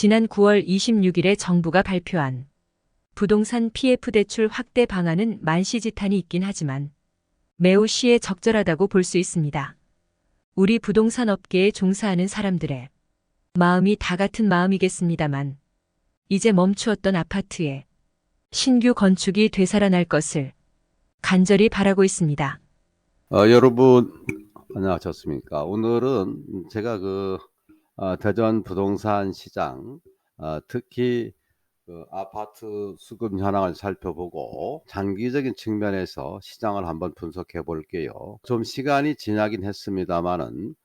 지난 9월 26일에 정부가 발표한 부동산 PF 대출 확대 방안은 만시지탄이 있긴 하지만 매우 시에 적절하다고 볼 수 있습니다. 우리 부동산 업계에 종사하는 사람들의 마음이 다 같은 마음이겠습니다만 이제 멈추었던 아파트에 신규 건축이 되살아날 것을 간절히 바라고 있습니다. 여러분 안녕하셨습니까? 오늘은 제가 대전 부동산 시장, 특히 아파트 수급 현황을 살펴보고 장기적인 측면에서 시장을 한번 분석해 볼게요. 좀 시간이 지나긴 했습니다만은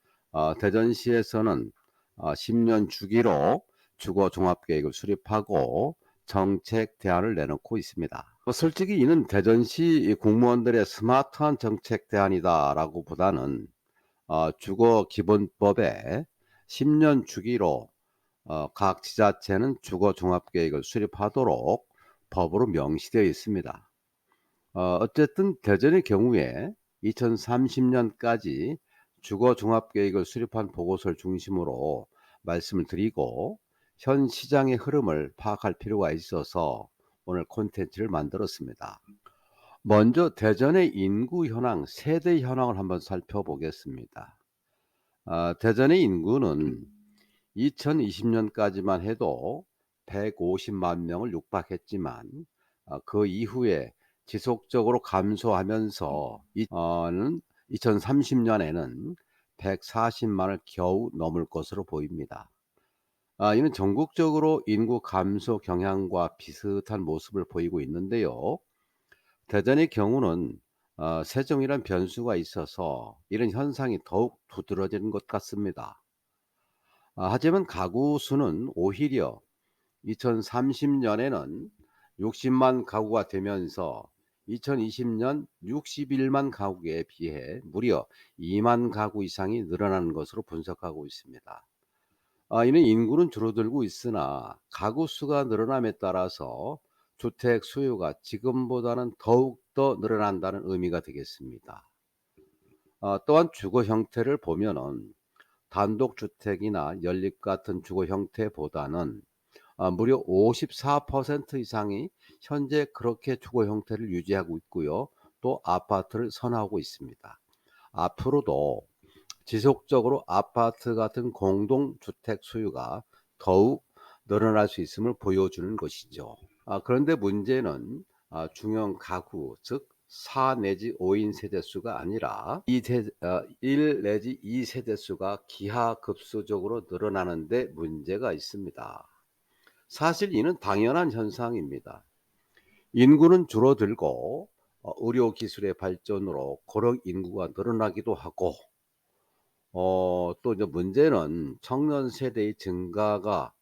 대전시에서는 10년 주기로 주거 종합계획을 수립하고 정책 대안을 내놓고 있습니다. 솔직히 이는 대전시 공무원들의 스마트한 정책 대안이다라고 보다는 주거 기본법에 10년 주기로 각 지자체는 주거 종합계획을 수립하도록 법으로 명시되어 있습니다. 어쨌든 대전의 경우에 2030년까지 주거 종합계획을 수립한 보고서를 중심으로 말씀을 드리고 현 시장의 흐름을 파악할 필요가 있어서 오늘 콘텐츠를 만들었습니다. 먼저 대전의 인구 현황, 세대 현황을 한번 살펴보겠습니다. 대전의 인구는 2020년까지만 해도 150만 명을 육박했지만 그 이후에 지속적으로 감소하면서 2030년에는 140만을 겨우 넘을 것으로 보입니다. 이는 전국적으로 인구 감소 경향과 비슷한 모습을 보이고 있는데요. 대전의 경우는 세종이란 변수가 있어서 이런 현상이 더욱 두드러지는 것 같습니다. 하지만 가구 수는 오히려 2030년에는 60만 가구가 되면서 2020년 61만 가구에 비해 무려 2만 가구 이상이 늘어나는 것으로 분석하고 있습니다. 이는 인구는 줄어들고 있으나 가구 수가 늘어남에 따라서 주택 수요가 지금보다는 더욱더 늘어난다는 의미가 되겠습니다. 또한 주거 형태를 보면은 단독주택이나 연립 같은 주거 형태보다는 무려 54% 이상이 현재 그렇게 주거 형태를 유지하고 있고요. 또 아파트를 선호하고 있습니다. 앞으로도 지속적으로 아파트 같은 공동주택 수요가 더욱 늘어날 수 있음을 보여주는 것이죠. 그런데 문제는 중형 가구, 즉 4 내지 5인 세대수가 아니라 1 내지 2 세대수가 기하급수적으로 늘어나는데 문제가 있습니다. 사실 이는 당연한 현상입니다. 인구는 줄어들고 의료기술의 발전으로 고령 인구가 늘어나기도 하고 또 이제 문제는 청년 세대의 증가가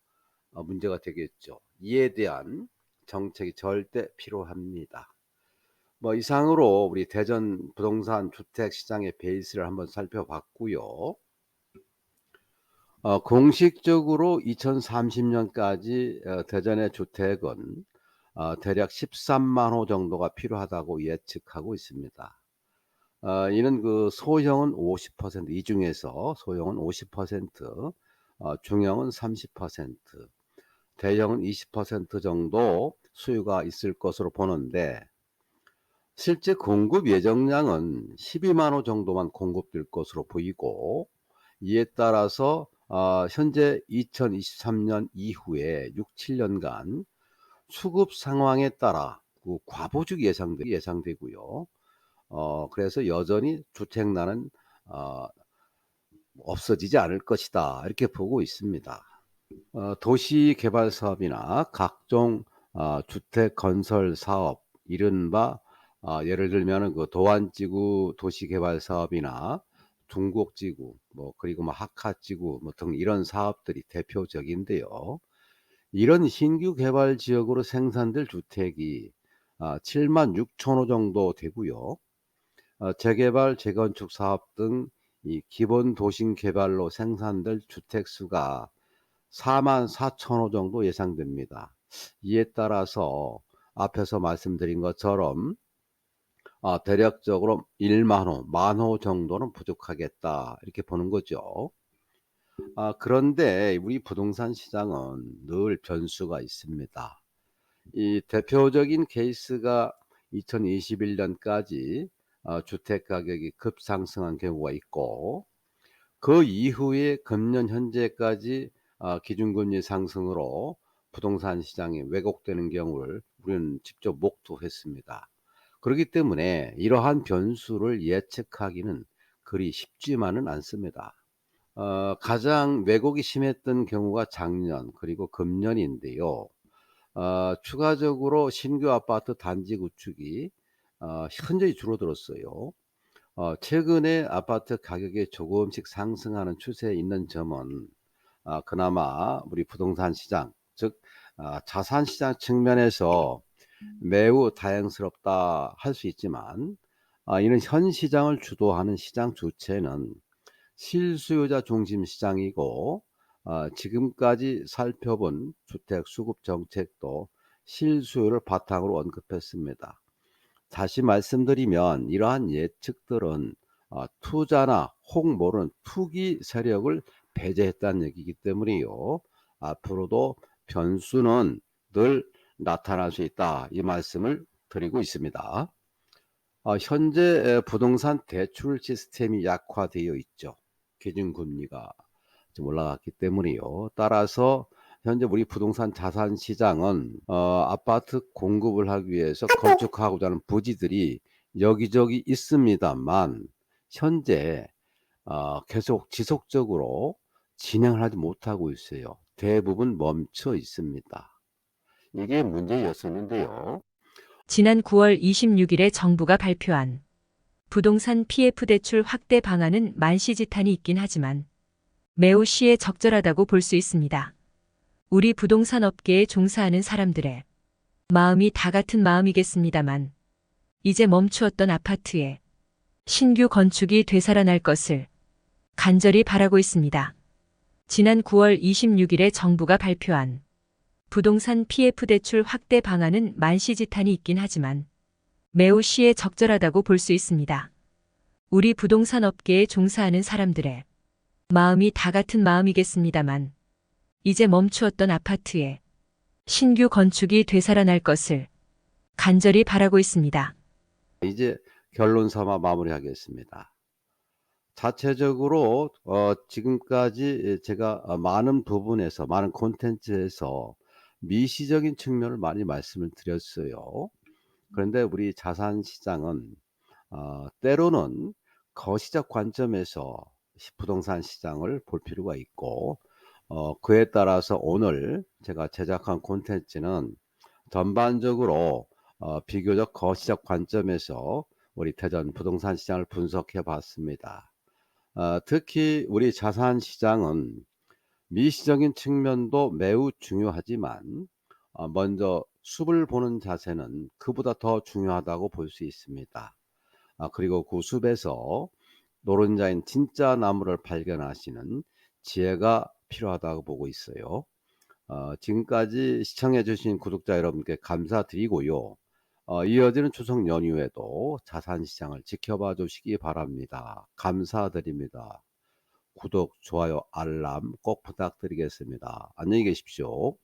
문제가 되겠죠. 이에 대한 정책이 절대 필요합니다. 이상으로 우리 대전 부동산 주택 시장의 베이스를 한번 살펴봤고요. 공식적으로 2030년까지 대전의 주택은 대략 13만 호 정도가 필요하다고 예측하고 있습니다. 이는 소형은 50%, 이 중에서 소형은 50%, 중형은 30%, 대형은 20% 정도 수요가 있을 것으로 보는데 실제 공급 예정량은 12만 호 정도만 공급될 것으로 보이고 이에 따라서 현재 2023년 이후에 6, 7년간 수급 상황에 따라 과보죽이 예상되고요. 그래서 여전히 주택난은 없어지지 않을 것이다 이렇게 보고 있습니다. 도시개발 사업이나 각종 주택 건설 사업, 이른바 예를 들면 도안지구 도시개발 사업이나 중곡지구, 그리고 하카지구 등 이런 사업들이 대표적인데요. 이런 신규 개발 지역으로 생산될 주택이 7만 6천 호 정도 되고요. 재개발, 재건축 사업 등 이 기본 도심 개발로 생산될 주택 수가 4만 4천 호 정도 예상됩니다. 이에 따라서 앞에서 말씀드린 것처럼 대략적으로 1만 호, 만 호 정도는 부족하겠다 이렇게 보는 거죠. 그런데 우리 부동산 시장은 늘 변수가 있습니다. 이 대표적인 케이스가 2021년까지 주택 가격이 급상승한 경우가 있고, 그 이후에 금년 현재까지 기준금리 상승으로 부동산 시장이 왜곡되는 경우를 우리는 직접 목도했습니다. 그렇기 때문에 이러한 변수를 예측하기는 그리 쉽지만은 않습니다. 가장 왜곡이 심했던 경우가 작년 그리고 금년인데요. 추가적으로 신규 아파트 단지 구축이 현저히 줄어들었어요. 최근에 아파트 가격이 조금씩 상승하는 추세에 있는 점은 그나마 우리 부동산 시장, 즉 자산 시장 측면에서 매우 다행스럽다 할 수 있지만, 이는 현 시장을 주도하는 시장 주체는 실수요자 중심 시장이고, 지금까지 살펴본 주택 수급 정책도 실수요를 바탕으로 언급했습니다. 다시 말씀드리면 이러한 예측들은 투자나 혹 모르는 투기 세력을 배제했다는 얘기이기 때문이요. 앞으로도 변수는 늘 나타날 수 있다, 이 말씀을 드리고 있습니다. 현재 부동산 대출 시스템이 약화되어 있죠. 기준금리가 좀 올라갔기 때문이요. 따라서 현재 우리 부동산 자산 시장은 아파트 공급을 하기 위해서 건축하고자 하는 부지들이 여기저기 있습니다만, 현재 계속 지속적으로 진행을 하지 못하고 있어요. 대부분 멈춰 있습니다. 이게 문제였었는데요. 지난 9월 26일에 정부가 발표한 부동산 PF 대출 확대 방안은 만시지탄이 있긴 하지만 매우 시에 적절하다고 볼 수 있습니다. 우리 부동산 업계에 종사하는 사람들의 마음이 다 같은 마음이겠습니다만, 이제 멈추었던 아파트에 신규 건축이 되살아날 것을 간절히 바라고 있습니다. 지난 9월 26일에 정부가 발표한 부동산 PF 대출 확대 방안은 만시지탄이 있긴 하지만 매우 시에 적절하다고 볼 수 있습니다. 우리 부동산 업계에 종사하는 사람들의 마음이 다 같은 마음이겠습니다만, 이제 멈추었던 아파트에 신규 건축이 되살아날 것을 간절히 바라고 있습니다. 이제 결론 삼아 마무리하겠습니다. 자체적으로 지금까지 제가 많은 부분에서, 많은 콘텐츠에서 미시적인 측면을 많이 말씀을 드렸어요. 그런데 우리 자산 시장은 때로는 거시적 관점에서 부동산 시장을 볼 필요가 있고, 그에 따라서 오늘 제가 제작한 콘텐츠는 전반적으로 비교적 거시적 관점에서 우리 대전 부동산 시장을 분석해 봤습니다. 특히 우리 자산 시장은 미시적인 측면도 매우 중요하지만, 먼저 숲을 보는 자세는 그보다 더 중요하다고 볼 수 있습니다. 그리고 그 숲에서 노른자인 진짜 나무를 발견하시는 지혜가 필요하다고 보고 있어요. 지금까지 시청해 주신 구독자 여러분께 감사드리고요. 이어지는 추석 연휴에도 자산시장을 지켜봐 주시기 바랍니다. 감사드립니다. 구독, 좋아요, 알람 꼭 부탁드리겠습니다. 안녕히 계십시오.